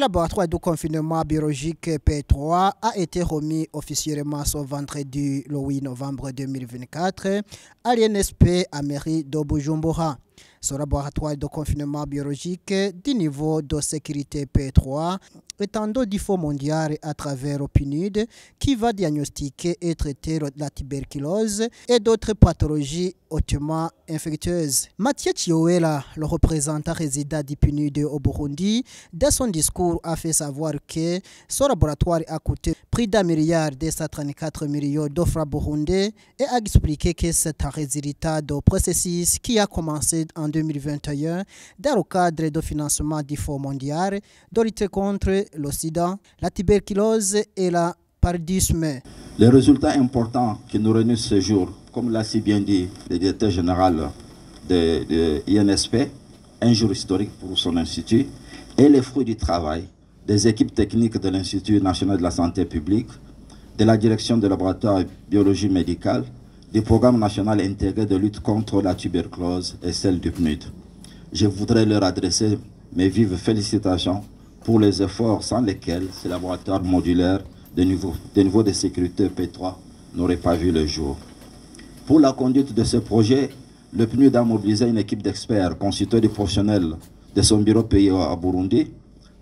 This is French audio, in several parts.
laboratoire de confinement biologique P3 a été remis officiellement ce vendredi le 8 novembre 2024 à l'INSP à mairie de Bujumbura. Ce laboratoire de confinement biologique du niveau de sécurité P3 est un défaut mondial à travers le PNUD qui va diagnostiquer et traiter la tuberculose et d'autres pathologies hautement infectieuses. Mathieu Chiowela, le représentant résident du PNUD au Burundi, dans son discours a fait savoir que ce laboratoire a coûté près d'1 milliard 234 millions de francs burundais et a expliqué que c'est un résultat du processus qui a commencé en 2021 dans le cadre du financement du Fonds mondial de lutte contre le sida, la tuberculose et la paludisme. Les résultats importants qui nous réunissent ce jour, comme l'a si bien dit le directeur général de l'INSP, un jour historique pour son institut, est le fruit du travail des équipes techniques de l'Institut national de la santé publique, de la direction de laboratoire de biologie médicale, du programme national intégré de lutte contre la tuberculose et celle du PNUD. Je voudrais leur adresser mes vives félicitations pour les efforts sans lesquels ce laboratoire modulaire de niveau de sécurité P3 n'aurait pas vu le jour. Pour la conduite de ce projet, le PNUD a mobilisé une équipe d'experts constituée de professionnels de son bureau pays à Burundi,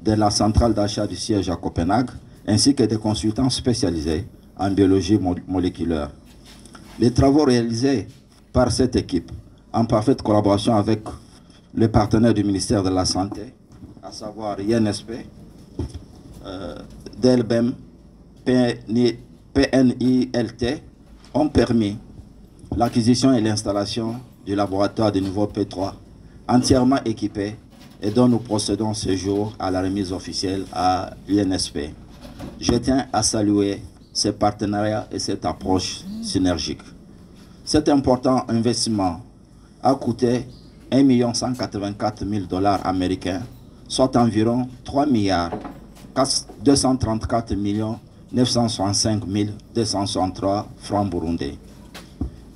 de la centrale d'achat du siège à Copenhague, ainsi que des consultants spécialisés en biologie moléculaire. Les travaux réalisés par cette équipe, en parfaite collaboration avec les partenaires du ministère de la Santé, à savoir INSP, DLBM, PNILT, ont permis l'acquisition et l'installation du laboratoire de niveau P3 entièrement équipé et dont nous procédons ce jour à la remise officielle à l'INSP. Je tiens à saluer ces partenariats et cette approche synergique. Cet important investissement a coûté 1 184 000 $ américains, soit environ 3 234 965 263 francs burundais.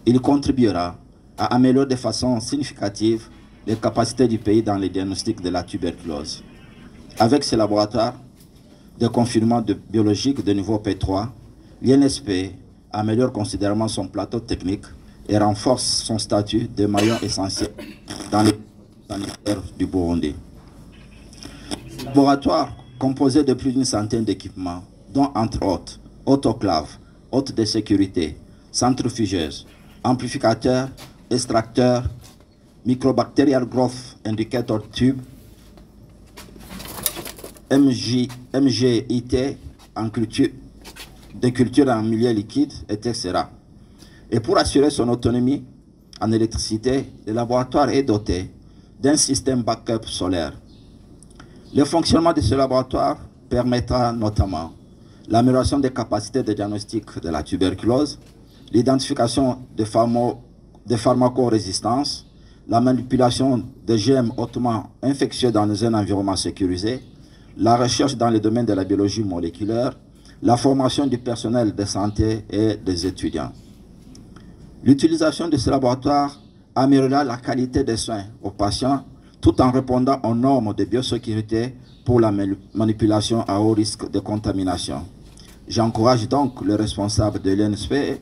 Il contribuera à améliorer de façon significative les capacités du pays dans le diagnostic de la tuberculose. Avec ce laboratoire de confinement biologique de niveau P3, l'INSP améliore considérablement son plateau technique et renforce son statut de maillon essentiel dans les sanitaires du Burundi. Ce laboratoire, composé de plus d'une centaine d'équipements, dont entre autres autoclaves, hôtes de sécurité, centrifugeuses, amplificateurs, extracteurs, microbacterial growth indicator tube, MGIT en culture, de culture en milieu liquide, etc. Et pour assurer son autonomie en électricité, le laboratoire est doté d'un système backup solaire. Le fonctionnement de ce laboratoire permettra notamment l'amélioration des capacités de diagnostic de la tuberculose, l'identification de pharmacorésistances, la manipulation de germes hautement infectieux dans un environnement sécurisé, la recherche dans le domaine de la biologie moléculaire, la formation du personnel de santé et des étudiants. L'utilisation de ce laboratoire améliorera la qualité des soins aux patients tout en répondant aux normes de biosécurité pour la manipulation à haut risque de contamination. J'encourage donc les responsables de l'INSP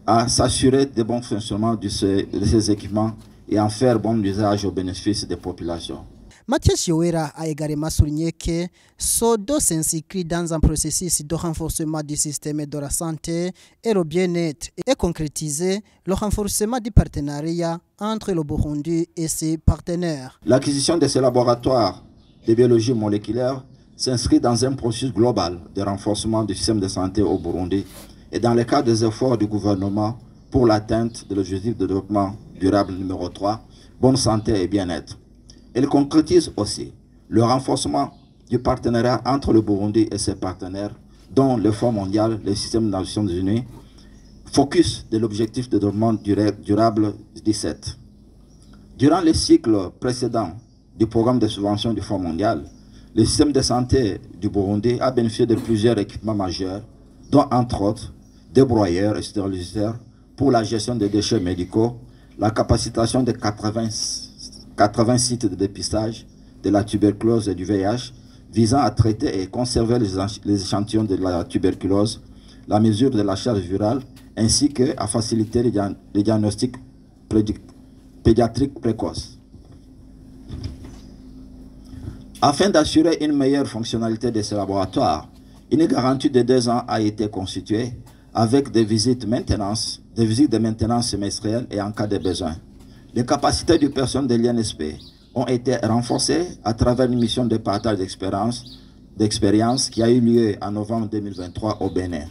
à s'assurer du bon fonctionnement de ces équipements et en faire bon usage au bénéfice des populations. Mathieu Chiowera a également souligné que ce dos s'inscrit dans un processus de renforcement du système de la santé et le bien-être et concrétiser le renforcement du partenariat entre le Burundi et ses partenaires. L'acquisition de ce laboratoire de biologie moléculaire s'inscrit dans un processus global de renforcement du système de santé au Burundi et dans le cadre des efforts du gouvernement pour l'atteinte de l'objectif de développement durable numéro 3, bonne santé et bien-être. Elle concrétise aussi le renforcement du partenariat entre le Burundi et ses partenaires, dont le Fonds mondial, le système des Nations Unies, focus de l'objectif de développement durable 17. Durant le cycle précédent du programme de subvention du Fonds mondial, le système de santé du Burundi a bénéficié de plusieurs équipements majeurs, dont entre autres des broyeurs et stérilisateurs pour la gestion des déchets médicaux, la capacitation de 80 sites de dépistage de la tuberculose et du VIH visant à traiter et conserver les échantillons de la tuberculose, la mesure de la charge virale, ainsi qu'à faciliter les diagnostics pédiatriques précoces. Afin d'assurer une meilleure fonctionnalité de ces laboratoires, une garantie de 2 ans a été constituée avec des visites de maintenance semestrielles et en cas de besoin. Les capacités du personnel de l'INSP ont été renforcées à travers une mission de partage d'expérience qui a eu lieu en novembre 2023 au Bénin.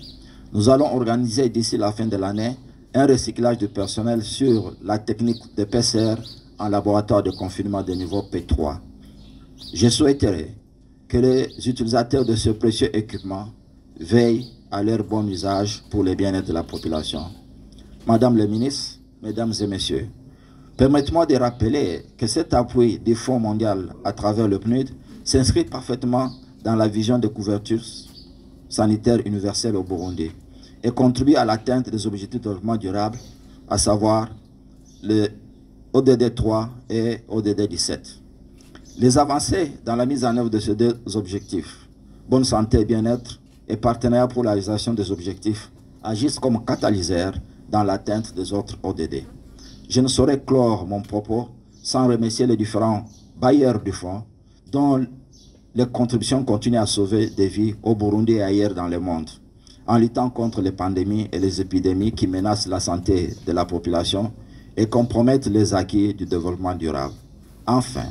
Nous allons organiser d'ici la fin de l'année un recyclage du personnel sur la technique de PCR en laboratoire de confinement de niveau P3. Je souhaiterais que les utilisateurs de ce précieux équipement veillent à leur bon usage pour le bien-être de la population. Madame le ministre, Mesdames et Messieurs, permettez-moi de rappeler que cet appui du Fonds mondial à travers le PNUD s'inscrit parfaitement dans la vision de couverture sanitaire universelle au Burundi et contribue à l'atteinte des objectifs de développement durable, à savoir le ODD 3 et ODD 17. Les avancées dans la mise en œuvre de ces 2 objectifs, bonne santé et bien-être, et partenariat pour la réalisation des objectifs, agissent comme catalyseurs dans l'atteinte des autres ODD. Je ne saurais clore mon propos sans remercier les différents bailleurs du fonds dont les contributions continuent à sauver des vies au Burundi et ailleurs dans le monde, en luttant contre les pandémies et les épidémies qui menacent la santé de la population et compromettent les acquis du développement durable. Enfin,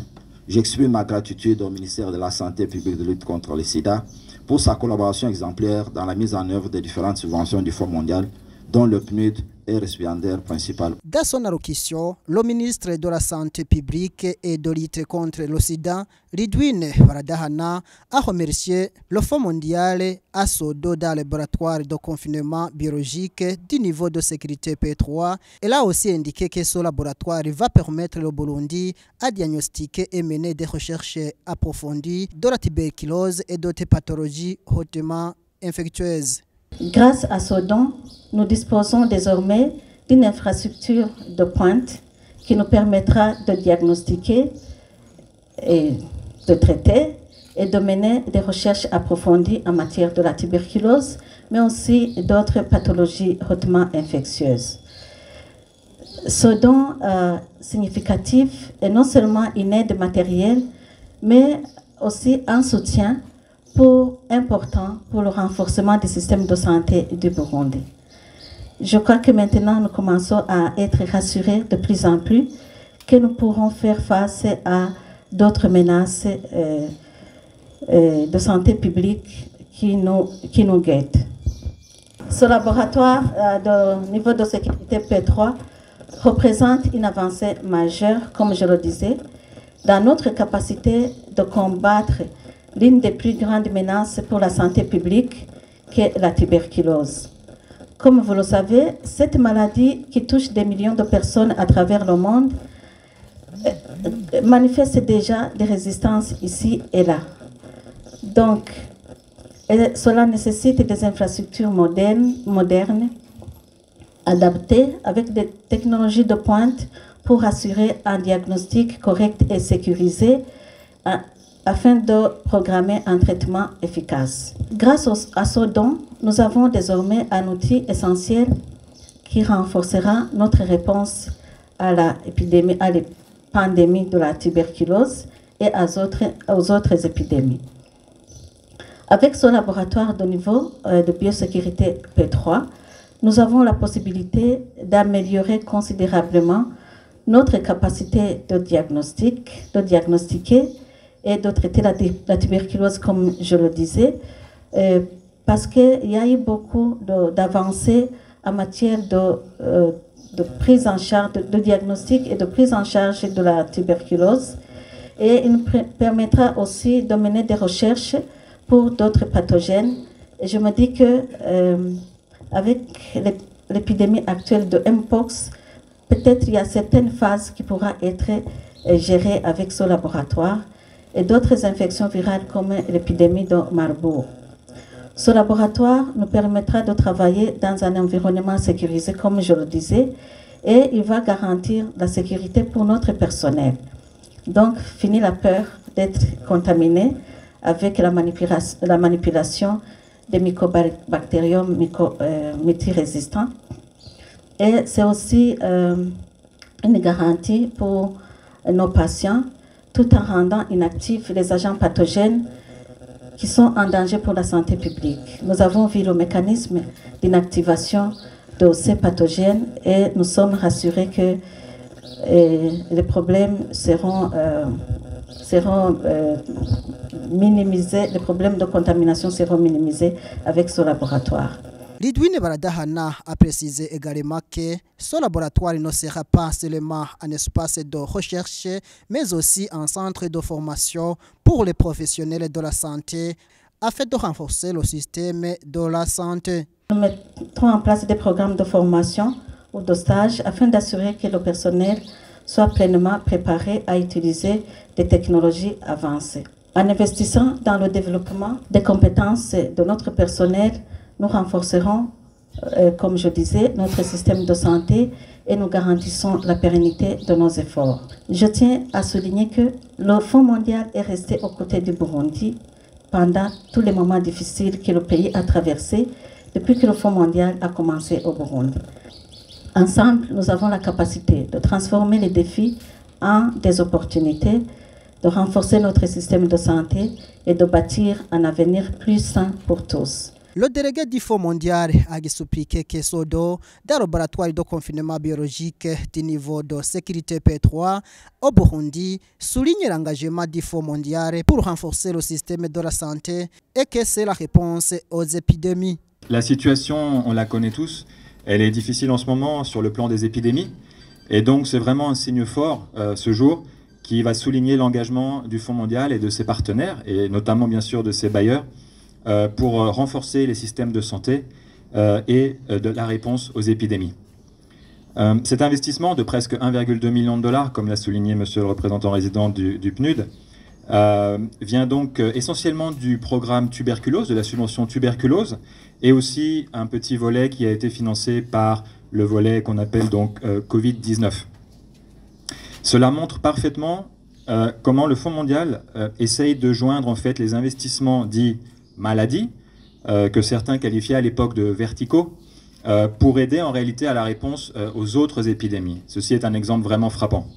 j'exprime ma gratitude au ministère de la Santé publique de lutte contre le sida pour sa collaboration exemplaire dans la mise en œuvre des différentes subventions du Fonds mondial, dont le PNUD est récipiendaire principal. Dans son allocution, le ministre de la Santé publique et de lutte contre le sida, Ridwine Baradahana, a remercié le Fonds mondial à son dos dans le laboratoire de confinement biologique du niveau de sécurité P3. Elle a aussi indiqué que ce laboratoire va permettre au Burundi à diagnostiquer et mener des recherches approfondies de la tuberculose et d'autres pathologies hautement infectieuses. Grâce à ce don, nous disposons désormais d'une infrastructure de pointe qui nous permettra de diagnostiquer et de traiter et de mener des recherches approfondies en matière de la tuberculose, mais aussi d'autres pathologies hautement infectieuses. Ce don significatif est non seulement une aide matérielle, mais aussi un soutien important pour le renforcement du système de santé du Burundi. Je crois que maintenant nous commençons à être rassurés de plus en plus que nous pourrons faire face à d'autres menaces de santé publique qui nous guettent. Ce laboratoire de niveau de sécurité P3 représente une avancée majeure, comme je le disais, dans notre capacité de combattre l'une des plus grandes menaces pour la santé publique, qui est la tuberculose. Comme vous le savez, cette maladie qui touche des millions de personnes à travers le monde manifeste déjà des résistances ici et là. Donc, cela nécessite des infrastructures modernes, adaptées avec des technologies de pointe pour assurer un diagnostic correct et sécurisé afin de programmer un traitement efficace. Grâce à ce don, nous avons désormais un outil essentiel qui renforcera notre réponse à la pandémie de la tuberculose et aux autres épidémies. Avec ce laboratoire de niveau de biosécurité P3, nous avons la possibilité d'améliorer considérablement notre capacité de diagnostiquer et de traiter la tuberculose, comme je le disais, parce qu'il y a eu beaucoup d'avancées en matière de prise en charge, de diagnostic et de prise en charge de la tuberculose. Et il nous permettra aussi de mener des recherches pour d'autres pathogènes. Et je me dis que avec l'épidémie actuelle de Mpox, peut-être il y a certaines phases qui pourront être gérées avec ce laboratoire et d'autres infections virales comme l'épidémie de Marburg. Ce laboratoire nous permettra de travailler dans un environnement sécurisé, comme je le disais, et il va garantir la sécurité pour notre personnel. Donc, fini la peur d'être contaminé avec la manipulation des mycobactériums multirésistants. Et c'est aussi une garantie pour nos patients, tout en rendant inactifs les agents pathogènes qui sont en danger pour la santé publique. Nous avons vu le mécanisme d'inactivation de ces pathogènes et nous sommes rassurés que les problèmes seront minimisés, les problèmes de contamination seront minimisés avec ce laboratoire. Lidwine Baradahana a précisé également que ce laboratoire ne sera pas seulement un espace de recherche, mais aussi un centre de formation pour les professionnels de la santé, afin de renforcer le système de la santé. Nous mettons en place des programmes de formation ou de stage afin d'assurer que le personnel soit pleinement préparé à utiliser des technologies avancées. En investissant dans le développement des compétences de notre personnel, nous renforcerons, comme je disais, notre système de santé et nous garantissons la pérennité de nos efforts. Je tiens à souligner que le Fonds mondial est resté aux côtés du Burundi pendant tous les moments difficiles que le pays a traversés depuis que le Fonds mondial a commencé au Burundi. Ensemble, nous avons la capacité de transformer les défis en des opportunités, de renforcer notre système de santé et de bâtir un avenir plus sain pour tous. Le délégué du Fonds mondial a expliqué que Sodo, des laboratoires de confinement biologique du niveau de sécurité P3 au Burundi, souligne l'engagement du Fonds mondial pour renforcer le système de la santé et que c'est la réponse aux épidémies. La situation, on la connaît tous, elle est difficile en ce moment sur le plan des épidémies. Et donc c'est vraiment un signe fort ce jour qui va souligner l'engagement du Fonds mondial et de ses partenaires, et notamment bien sûr de ses bailleurs, pour renforcer les systèmes de santé et de la réponse aux épidémies. Cet investissement de presque 1,2 million de dollars, comme l'a souligné monsieur le représentant résident du PNUD, vient donc essentiellement du programme tuberculose, de la subvention tuberculose, et aussi un petit volet qui a été financé par le volet qu'on appelle donc Covid-19. Cela montre parfaitement comment le Fonds mondial essaye de joindre en fait les investissements dits maladies, que certains qualifiaient à l'époque de verticaux, pour aider en réalité à la réponse aux autres épidémies. Ceci est un exemple vraiment frappant.